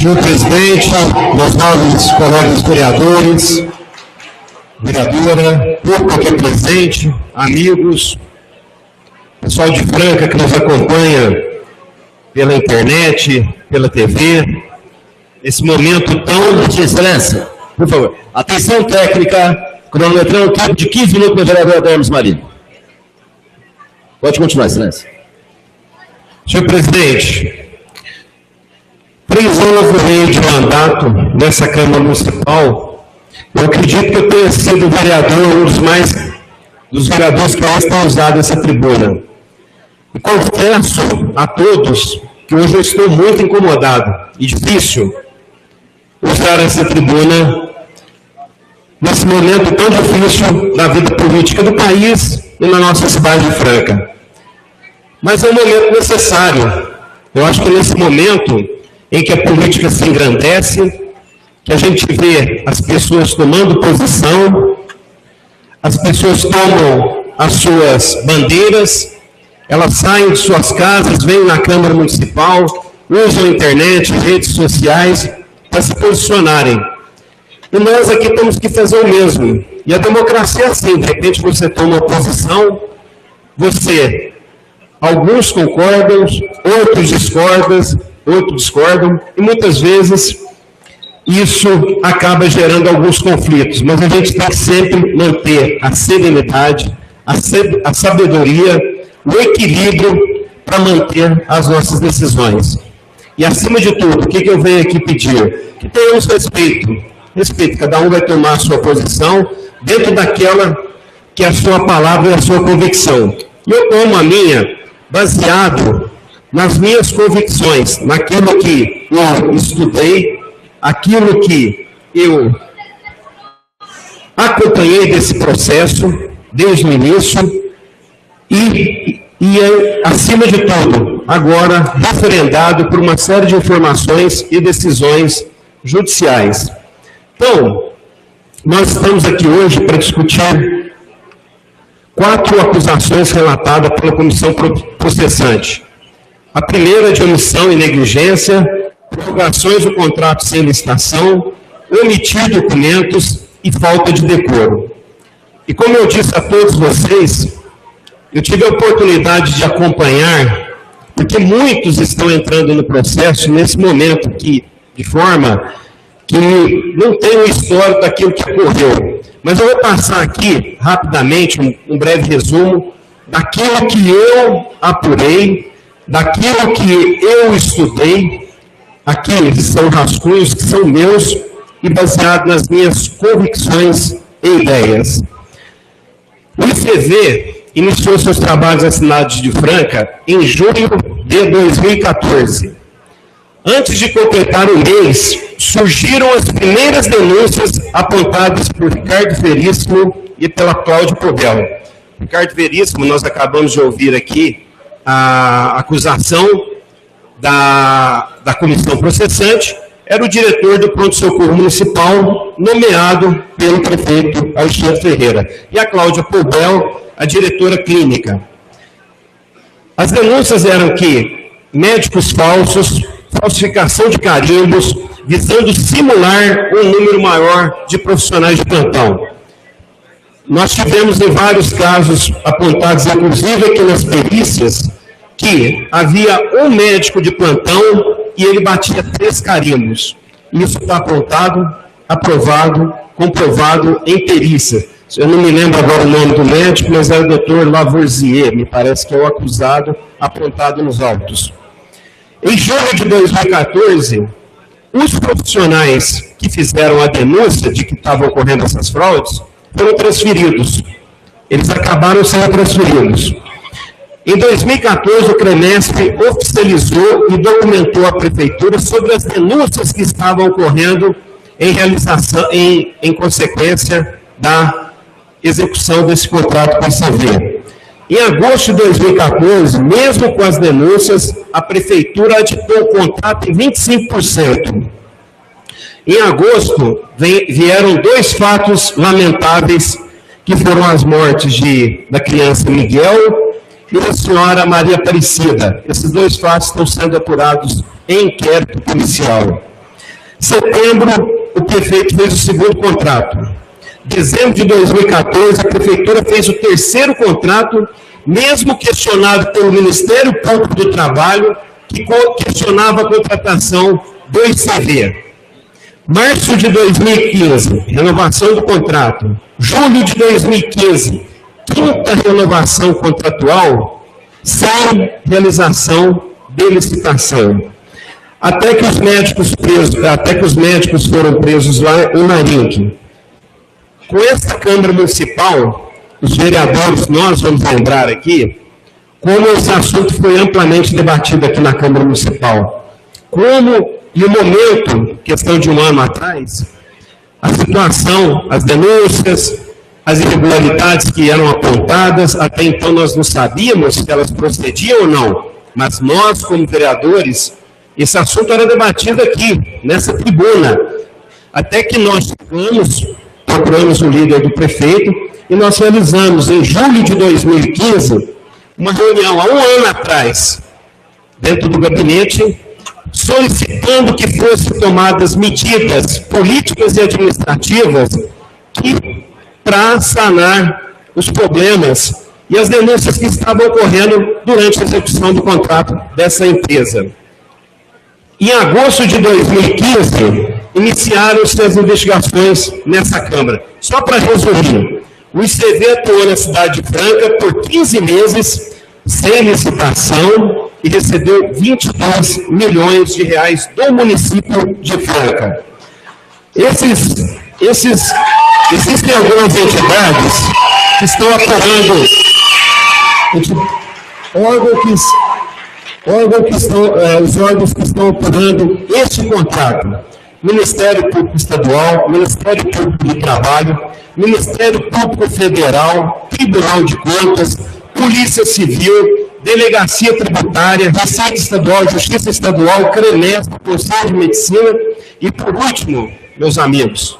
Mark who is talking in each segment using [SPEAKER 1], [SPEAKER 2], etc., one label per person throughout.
[SPEAKER 1] Senhor presidente, meus nobres colegas vereadores, vereadora, público aqui presente, amigos, pessoal de Franca que nos acompanha pela internet, pela TV, esse momento tão... Excelência, por favor. Atenção técnica, cronometrando o tempo de 15 minutos para o vereador Hermes Marinho. Pode continuar, excelência. Senhor presidente, 3 anos e meio de mandato nessa Câmara Municipal, eu acredito que eu tenha sido vereador, dos vereadores que mais têm usado essa tribuna. E confesso a todos que hoje eu estou muito incomodado e difícil usar essa tribuna nesse momento tão difícil da vida política do país e na nossa cidade de Franca. Mas é um momento necessário. Eu acho que nesse momento em que a política se engrandece, que a gente vê as pessoas tomando posição, as pessoas tomam as suas bandeiras, elas saem de suas casas, vêm na Câmara Municipal, usam a internet, redes sociais, para se posicionarem. E nós aqui temos que fazer o mesmo. E a democracia é assim, de repente você toma uma posição, alguns concordam, outros discordam, e muitas vezes isso acaba gerando alguns conflitos, mas a gente tem que sempre manter a serenidade, a sabedoria, o equilíbrio para manter as nossas decisões. E acima de tudo, o que eu venho aqui pedir? Que tenhamos respeito, cada um vai tomar a sua posição dentro daquela que é a sua palavra e a sua convicção. E eu tomo a minha baseado nas minhas convicções, naquilo que eu estudei, aquilo que eu acompanhei desse processo desde o início e acima de tudo, agora referendado por uma série de informações e decisões judiciais. Então, nós estamos aqui hoje para discutir 4 acusações relatadas pela comissão processante. A primeira de omissão e negligência, prorrogações do contrato sem licitação, omitir documentos e falta de decoro. E como eu disse a todos vocês, eu tive a oportunidade de acompanhar, porque muitos estão entrando no processo nesse momento de forma que não tem um histórico daquilo que ocorreu. Mas eu vou passar aqui, rapidamente, um breve resumo daquilo que eu apurei, daquilo que eu estudei. Aqui são rascunhos que são meus e baseados nas minhas convicções e ideias. O ICV iniciou seus trabalhos na cidade de Franca em junho de 2014. Antes de completar o mês, surgiram as primeiras denúncias apontadas por Ricardo Veríssimo e pela Cláudia Pobel. Ricardo Veríssimo, nós acabamos de ouvir aqui a acusação da comissão processante, era o diretor do pronto-socorro municipal, nomeado pelo prefeito Alexandre Ferreira. E a Cláudia Pobel, a diretora clínica. As denúncias eram que médicos falsos, falsificação de carimbos, visando simular um número maior de profissionais de plantão. Nós tivemos em vários casos apontados, inclusive aqui nas perícias, que havia um médico de plantão e ele batia 3 carimbos. Isso está apontado, aprovado, comprovado em perícia. Eu não me lembro agora o nome do médico, mas é o Dr. Lavoisier, me parece que é o acusado apontado nos autos. Em julho de 2014, os profissionais que fizeram a denúncia de que estavam ocorrendo essas fraudes foram transferidos. Eles acabaram sendo transferidos. Em 2014, o CREMESP oficializou e documentou a Prefeitura sobre as denúncias que estavam ocorrendo em consequência da execução desse contrato com a CV. Em agosto de 2014, mesmo com as denúncias, a Prefeitura aditou o contrato em 25%. Em agosto, vieram 2 fatos lamentáveis, que foram as mortes da criança Miguel e da senhora Maria Aparecida. Esses 2 fatos estão sendo apurados em inquérito policial. Setembro, o prefeito fez o segundo contrato. Dezembro de 2014, a prefeitura fez o terceiro contrato, mesmo questionado pelo Ministério Público do Trabalho, que questionava a contratação do ICV. Março de 2015, renovação do contrato. Julho de 2015, quinta renovação contratual, sem realização de licitação. Até que os médicos foram presos lá em Marinque. Com essa Câmara Municipal, os vereadores, nós vamos lembrar aqui, como esse assunto foi amplamente debatido aqui na Câmara Municipal. Como, em um momento, questão de um ano atrás, a situação, as denúncias, as irregularidades que eram apontadas, até então nós não sabíamos se elas procediam ou não, mas nós, como vereadores, esse assunto era debatido aqui, nessa tribuna, até que nós procuramos o líder do prefeito, e nós realizamos, em julho de 2015, uma reunião, há um ano atrás, dentro do gabinete, solicitando que fossem tomadas medidas políticas e administrativas para sanar os problemas e as denúncias que estavam ocorrendo durante a execução do contrato dessa empresa. Em agosto de 2015, iniciaram-se as investigações nessa Câmara. Só para resumir, o ICV atuou na cidade de Franca por 15 meses, sem licitação, e recebeu 22 milhões de reais do município de Franca. Existem algumas entidades que estão apurando, os órgãos que estão apurando este contrato: Ministério Público Estadual, Ministério Público do Trabalho, Ministério Público Federal, Tribunal de Contas, Polícia Civil, Delegacia Tributária, Receita Estadual, Justiça Estadual, CREMESP, Conselho de Medicina e, por último, meus amigos,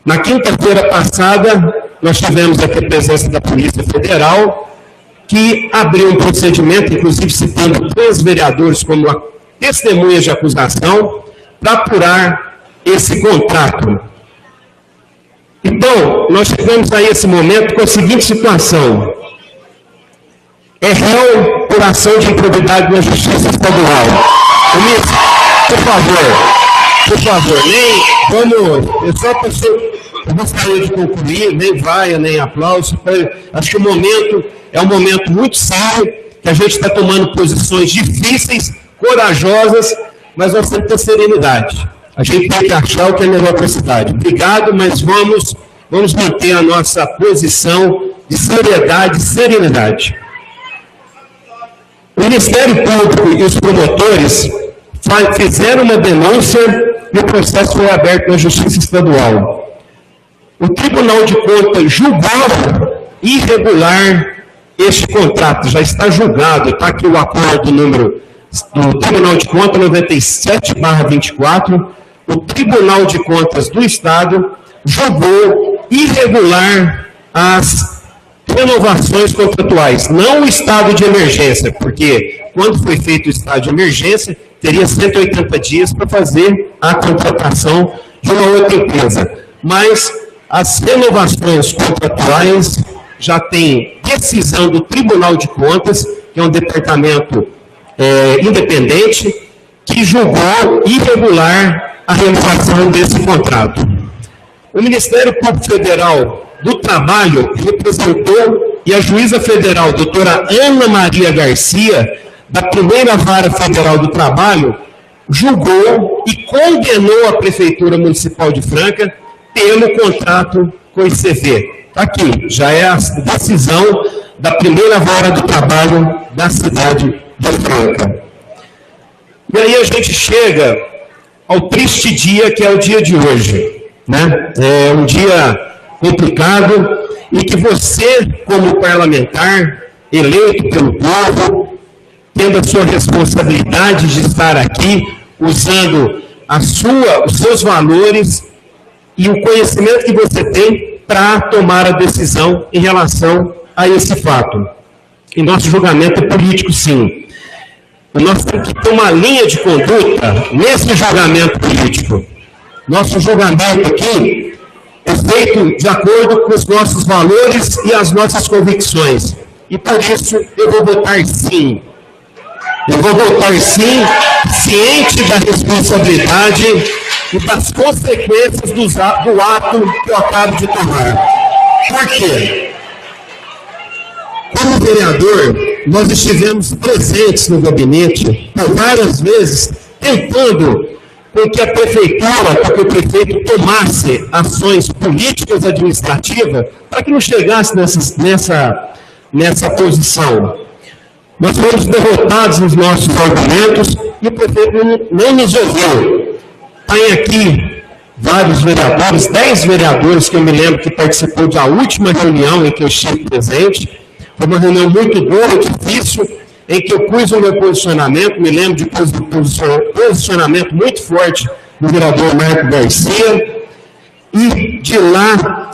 [SPEAKER 1] na quinta-feira passada, nós tivemos aqui a presença da Polícia Federal, que abriu um procedimento, inclusive citando 3 vereadores como testemunhas de acusação, para apurar esse contrato. Então, nós chegamos a esse momento com a seguinte situação: é réu por ação de improbidade na Justiça Estadual. Por favor, nem vamos, eu gostaria de concluir, nem vaia, nem aplauso. Acho que o momento é um momento muito sério, que a gente está tomando posições difíceis, corajosas, mas nós temos que ter serenidade. A gente tem que achar o que é melhor para a cidade. Obrigado, mas vamos manter a nossa posição de seriedade e serenidade. O Ministério Público e os promotores fizeram uma denúncia e o processo foi aberto na Justiça Estadual. O Tribunal de Contas julgou irregular este contrato, já está julgado, está aqui o acordo número do Tribunal de Contas 97/24, o Tribunal de Contas do Estado julgou irregular as renovações contratuais, não o estado de emergência, porque quando foi feito o estado de emergência, teria 180 dias para fazer a contratação de uma outra empresa. Mas as renovações contratuais já tem decisão do Tribunal de Contas, que é um departamento independente, que julgou irregular a renovação desse contrato. O Ministério Público Federal do Trabalho representou, e a juíza federal, doutora Ana Maria Garcia, da primeira vara federal do Trabalho, julgou e condenou a Prefeitura Municipal de Franca pelo contrato com o ICV. Está aqui, já é a decisão da primeira vara do trabalho da cidade de Franca. E aí a gente chega ao triste dia, que é o dia de hoje, né? É um dia complicado e que você, como parlamentar, eleito pelo povo, tendo a sua responsabilidade de estar aqui, usando os seus valores e o conhecimento que você tem para tomar a decisão em relação a esse fato. E nosso julgamento é político, sim. Nós temos que ter uma linha de conduta nesse julgamento político. Nosso julgamento aqui é feito de acordo com os nossos valores e as nossas convicções. E por isso eu vou votar sim. Eu vou votar sim, ciente da responsabilidade e das consequências do ato que eu acabo de tomar. Por quê? Como vereador, nós estivemos presentes no gabinete por várias vezes, tentando com que a prefeitura, com que o prefeito tomasse ações políticas administrativas para que não chegasse nessa posição. Nós fomos derrotados nos nossos argumentos e o prefeito não nos ouviu. Tem aqui vários vereadores, 10 vereadores que eu me lembro que participou da última reunião em que eu estive presente. Foi uma reunião muito dura, difícil, em que eu pus o meu posicionamento, me lembro de posicionamento muito forte do vereador Marco Garcia, e de lá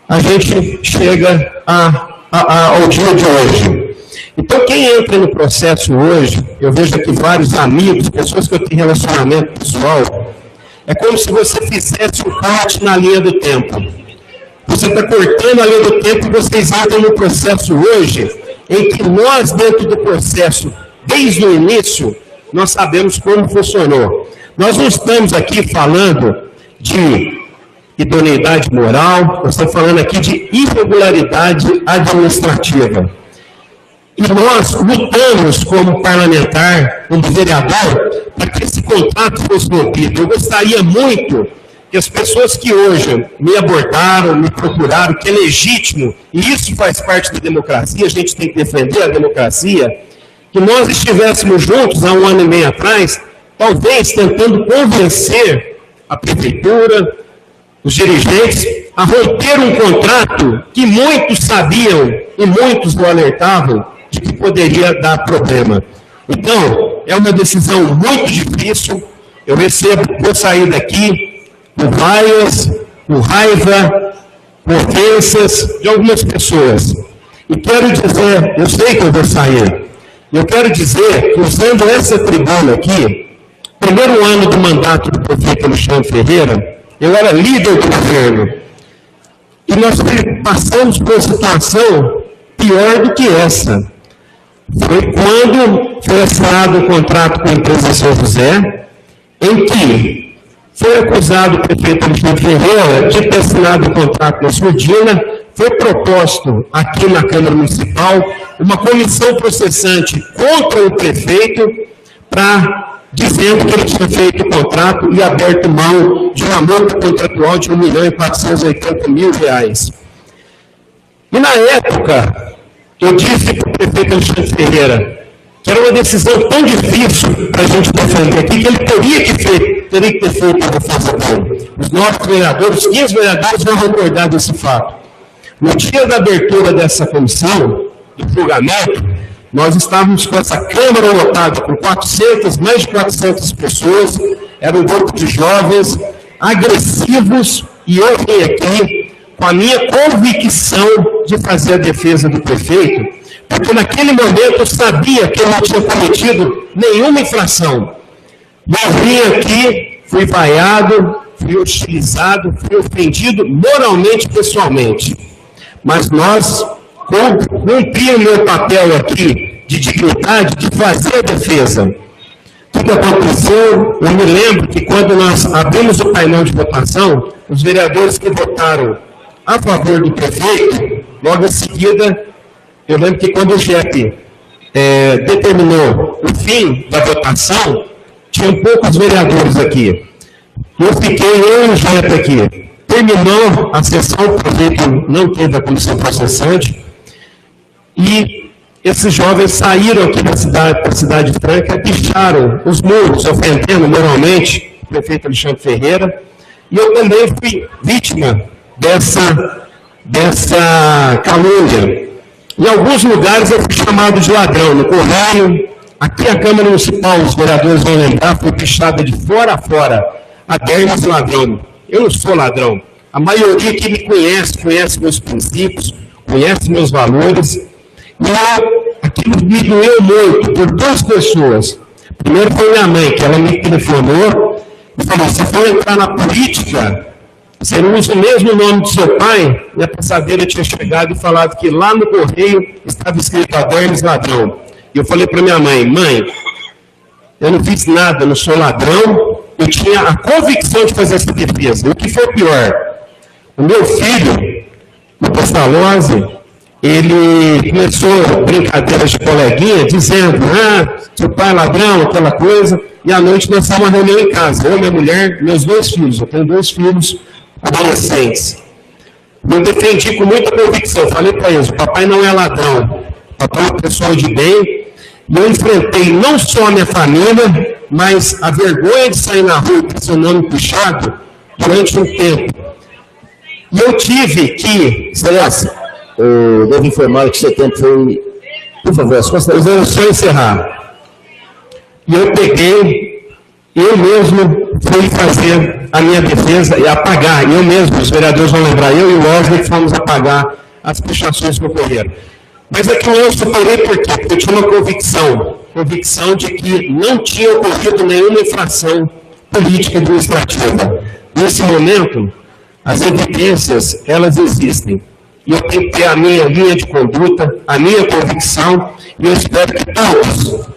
[SPEAKER 1] a gente chega ao dia de hoje. Então, quem entra no processo hoje, eu vejo aqui vários amigos, pessoas que eu tenho relacionamento pessoal, é como se você fizesse um corte na linha do tempo. Você está cortando a linha do tempo e vocês entram no processo hoje, em que nós, dentro do processo, desde o início, nós sabemos como funcionou. Nós não estamos aqui falando de idoneidade moral, nós estamos falando aqui de irregularidade administrativa. E nós lutamos como parlamentar, como vereador, para que esse contrato fosse rompido. Eu gostaria muito que as pessoas que hoje me abordaram, me procuraram, que é legítimo, e isso faz parte da democracia, a gente tem que defender a democracia, que nós estivéssemos juntos há 1 ano e meio atrás, talvez tentando convencer a prefeitura, os dirigentes, a romper um contrato que muitos sabiam e muitos o alertavam de que poderia dar problema. Então, é uma decisão muito difícil. Eu vou sair daqui com vaias, com raiva, com ofensas de algumas pessoas. E quero dizer, eu sei que eu vou sair, eu quero dizer que usando essa tribuna aqui, primeiro ano do mandato do prefeito Alexandre Ferreira, eu era líder do governo. E nós passamos por uma situação pior do que essa. Foi quando foi assinado o contrato com a empresa São José, em que foi acusado o prefeito Alexandre Ferreira de ter assinado o contrato na Surdina, foi proposto aqui na Câmara Municipal uma comissão processante contra o prefeito, dizendo que ele tinha feito o contrato e aberto mão de uma multa contratual de R$1.480.000. E na época, eu disse para o prefeito Alexandre Ferreira que era uma decisão tão difícil para a gente defender aqui, que ele teria que ter feito a defesa dele. Os nossos vereadores, 15 vereadores vão recordar desse fato. No dia da abertura dessa comissão, do julgamento, nós estávamos com essa Câmara lotada por mais de 400 pessoas, era um grupo de jovens agressivos, e eu vim aqui com a minha convicção de fazer a defesa do prefeito, porque naquele momento eu sabia que eu não tinha cometido nenhuma infração. Eu vim aqui, fui vaiado, fui hostilizado, fui ofendido moralmente e pessoalmente. Mas nós cumprimos o meu papel aqui de dignidade, de fazer a defesa. O que aconteceu? Eu me lembro que quando nós abrimos o painel de votação, os vereadores que votaram a favor do prefeito, logo em seguida, eu lembro que quando o JEP determinou o fim da votação, tinham poucos vereadores aqui. Eu e o JEP aqui. Terminou a sessão, o prefeito não teve a comissão processante, e esses jovens saíram aqui da cidade franca, picharam os muros, ofendendo moralmente o prefeito Alexandre Ferreira, e eu também fui vítima dessa calúnia. Em alguns lugares eu fui chamado de ladrão, no Correio, aqui a Câmara Municipal, os vereadores vão lembrar, foi pichada de fora a fora, a Dermas ladrão. Eu não sou ladrão. A maioria que me conhece meus princípios, conhece meus valores. E aquilo me doeu muito por duas pessoas. Primeiro foi minha mãe, que ela me telefonou e falou, se for entrar na política, você não usa o mesmo nome do seu pai. E a passadeira tinha chegado e falado que lá no correio estava escrito Adernes ladrão. E eu falei para minha mãe, mãe, eu não fiz nada, não sou ladrão, eu tinha a convicção de fazer essa defesa. E o que foi pior? O meu filho, o Pestalozzi, ele começou brincadeiras de coleguinha, dizendo, seu pai é ladrão, aquela coisa, e à noite nós fomos uma reunião em casa, eu, minha mulher, meus 2 filhos, eu tenho 2 filhos adolescentes. Eu defendi com muita convicção, falei para eles, o papai não é ladrão, o papai é uma pessoa de bem, e eu enfrentei não só a minha família, mas a vergonha de sair na rua com seu nome puxado durante um tempo. E eu tive que...
[SPEAKER 2] Excelência, eu devo informar que seu tempo foi... Por favor, as considerações...
[SPEAKER 1] Eu só encerrar. E eu peguei, eu mesmo fui fazer a minha defesa e apagar, eu mesmo, os vereadores vão lembrar, eu e o Wesley fomos apagar as pichações que ocorreram. Mas aqui eu superei por quê? Porque eu tinha uma convicção de que não tinha ocorrido nenhuma infração política administrativa. Nesse momento, as evidências, elas existem. E eu tenho que ter a minha linha de conduta, a minha convicção, e eu espero que todos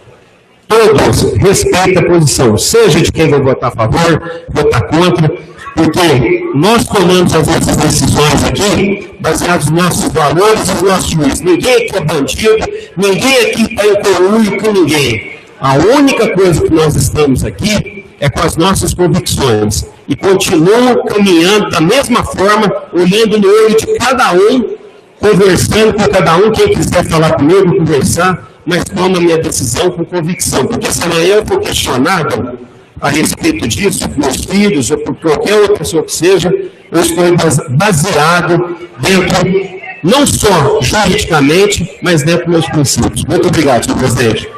[SPEAKER 1] respeitem a posição, seja de quem vai votar a favor, votar contra, porque nós tomamos as nossas decisões aqui baseadas nos nossos valores e nos nossos juízes. Ninguém aqui é bandido, ninguém aqui está em conluio com ninguém. A única coisa que nós estamos aqui é com as nossas convicções. E continuo caminhando da mesma forma, olhando no olho de cada um, conversando com cada um, quem quiser falar comigo, conversar, mas toma a minha decisão com convicção. Porque se amanhã eu for questionado a respeito disso, por meus filhos ou por qualquer outra pessoa que seja, eu estou baseado dentro, não só juridicamente, mas dentro dos meus princípios. Muito obrigado, senhor presidente.